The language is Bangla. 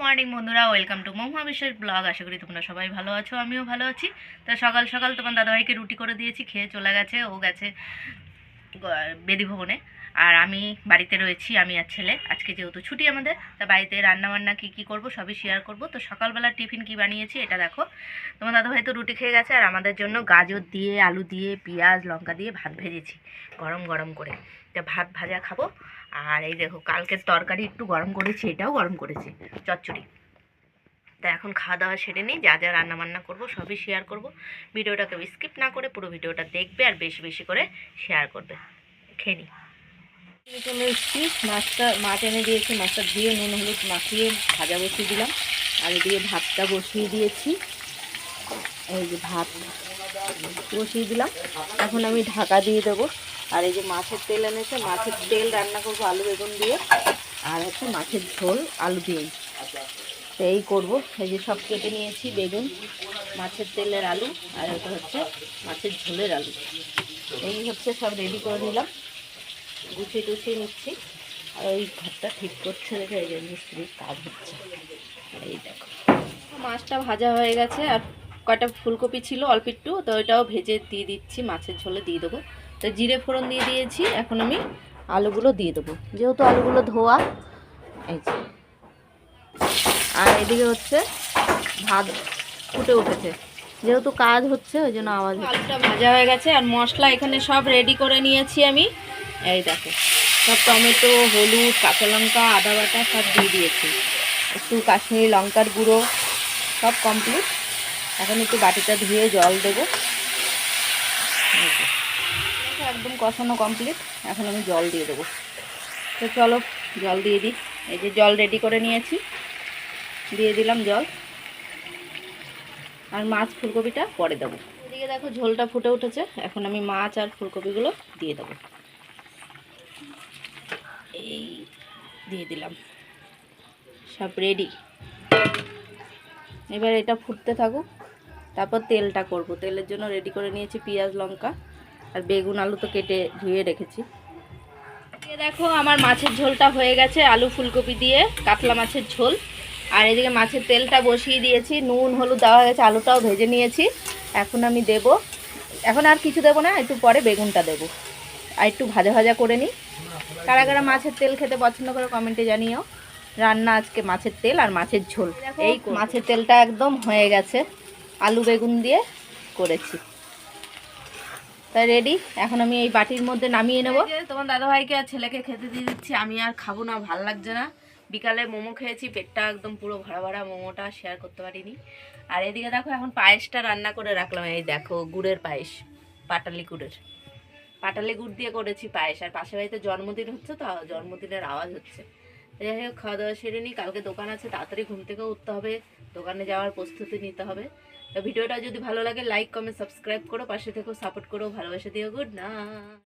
মর্নিং বন্ধুরা, ওয়েলকাম টু মহুয়া বিশ্বাস ব্লগ। আশা করি তোমরা সবাই ভালো আছো, আমিও ভালো আছি। তা সকাল সকাল তোমার দাদাভাইকে রুটি করে দিয়েছি, খেয়ে চলে গেছে। ও গেছে বেদি ভবনে, আর আমি বাড়িতে রয়েছি, আমি আর ছেলে। আজকে যেহেতু ছুটি আমাদের, তা বাড়িতে রান্নাবান্না কী কী করবো সবই শেয়ার করব। তো সকালবেলা টিফিন কি বানিয়েছি এটা দেখো। তোমার দাদাভাই তো রুটি খেয়ে গেছে, আর আমাদের জন্য গাজর দিয়ে, আলু দিয়ে, পেঁয়াজ লঙ্কা দিয়ে ভাত ভেজেছি গরম গরম করে। তা ভাত ভাজা খাবো। আর এই দেখো, কালকের তরকারি একটু গরম করেছি, এটাও গরম করেছি, চচ্চড়ি। তা এখন খাওয়া দাওয়া সেরে নিই, যা যা রান্না বান্না করবো সবই শেয়ার করব। ভিডিওটাকে স্কিপ না করে পুরো ভিডিওটা দেখবে, আর বেশি বেশি করে শেয়ার করবে। খেয়ে নিই। চলে এসেছি, মাছ এনে দিয়েছি, মাছটা ধুয়ে নুন হলুদ মাখিয়ে ভাজা বসিয়ে দিলাম। আর এদিকে ভাতটা বসিয়ে দিয়েছি, এই যে ভাত বসিয়ে দিলাম। এখন আমি ঢাকা দিয়ে দেবো। আর এই যে মাছের তেল এনেছে, মাছের তেল রান্না করবো আলু বেগুন দিয়ে, আর হচ্ছে মাছের ঝোল আলু দিয়েই। তো এই করবো। এই যে সব কেটে নিয়েছি, বেগুন, মাছের তেলের আলু, আর এটা হচ্ছে মাছের ঝোলের আলু। এই হচ্ছে সব রেডি করে নিলাম, গুছিয়ে টুছিয়ে নিচ্ছি। আর ওই ঘরটা ঠিক করছে দেখে এই যে মিস্ত্রির কাজ হচ্ছে। আর এই দেখো, মাছটা ভাজা হয়ে গেছে, আর কয়টা ফুলকপি ছিল অল্প একটু, তো ওইটাও ভেজে দিয়ে দিচ্ছি, মাছের ঝোলে দিয়ে দেবো। তো জিরে ফোড়ন দিয়ে দিয়েছি, এখন আমি আলুগুলো দিয়ে দেবো, যেহেতু আলুগুলো ধোয়া। এই যে, আর এদিকে হচ্ছে ভাত ফুটে উঠেছে, যেহেতু কাজ হচ্ছে ওই জন্য আওয়াজ। আলুটা ভাজা হয়ে গেছে, আর মশলা এখানে সব রেডি করে নিয়েছি আমি। এই দেখো, সব টমেটো, হলুদ, কাঁচা লঙ্কা, আদা বাটা সব দিয়ে দিয়েছি, একটু কাশ্মীরি লঙ্কার গুঁড়ো, সব কমপ্লিট। এখন একটু বাটিটা ধুয়ে জল দেবো। একদম কষানো কমপ্লিট, এখন আমি জল দিয়ে দেবো। তো চলো জল দিয়ে দিই। এই যে জল রেডি করে নিয়েছি, দিয়ে দিলাম জল। আর মাছ ফুলকপিটা পরে দেবো। এদিকে দেখো ঝোলটা ফুটে উঠেছে, এখন আমি মাছ আর ফুলকপিগুলো দিয়ে দেবো। এই দিয়ে দিলাম, সব রেডি। এবার এটা ফুটতে থাকুক, তারপর তেলটা করব। তেলের জন্য রেডি করে নিয়েছি পেঁয়াজ লঙ্কা, আর বেগুন আলু তো কেটে ধুয়ে রেখেছি। দেখো আমার মাছের ঝোলটা হয়ে গেছে, আলু ফুলকপি দিয়ে কাতলা মাছের ঝোল। আর এদিকে মাছের তেলটা বসিয়ে দিয়েছি, নুন হলুদ দেওয়া হয়ে গেছে, আলুটাও ভেজে নিয়েছি। এখন আমি দেব, এখন আর কিছু দেবো না, একটু পরে বেগুনটা দেবো। আর একটু ভাজা ভাজা করে নিই। কারা কারা মাছের তেল খেতে পছন্দ করে কমেন্টে জানিও। রান্না আজকে মাছের তেল আর মাছের ঝোল। এই মাছের তেলটা একদম হয়ে গেছে, আলু বেগুন দিয়ে করেছি, তাই রেডি। এখন আমি এই বাটির মধ্যে নামিয়ে নেবো। তোমার দাদাভাইকে আর ছেলেকে খেতে দিয়ে দিচ্ছি, আমি আর খাবো না, ভাল লাগছে না। বিকালে মোমো খেয়েছি, পেটটা একদম পুরো ভরা ভরা, মোমোটা শেয়ার করতে পারিনি। আর এদিকে দেখো এখন পায়েসটা রান্না করে রাখলাম। এই দেখো গুড়ের পায়েস, পাটালি গুড় দিয়ে করেছি পায়েস। আর পাশের বাড়িতে জন্মদিন হচ্ছে, তো জন্মদিনের আওয়াজ হচ্ছে। যাই হোক, খাওয়া দাওয়া সেরে নিই, কালকে দোকান আছে, তাড়াতাড়ি ঘুম থেকেও উঠতে হবে, দোকানে যাওয়ার প্রস্তুতি নিতে হবে। তো ভিডিওটা যদি ভালো লাগে লাইক কমেন্ট সাবস্ক্রাইব করো, পাশে থেকেও সাপোর্ট করো, ভালোবাসা দিও। Good night.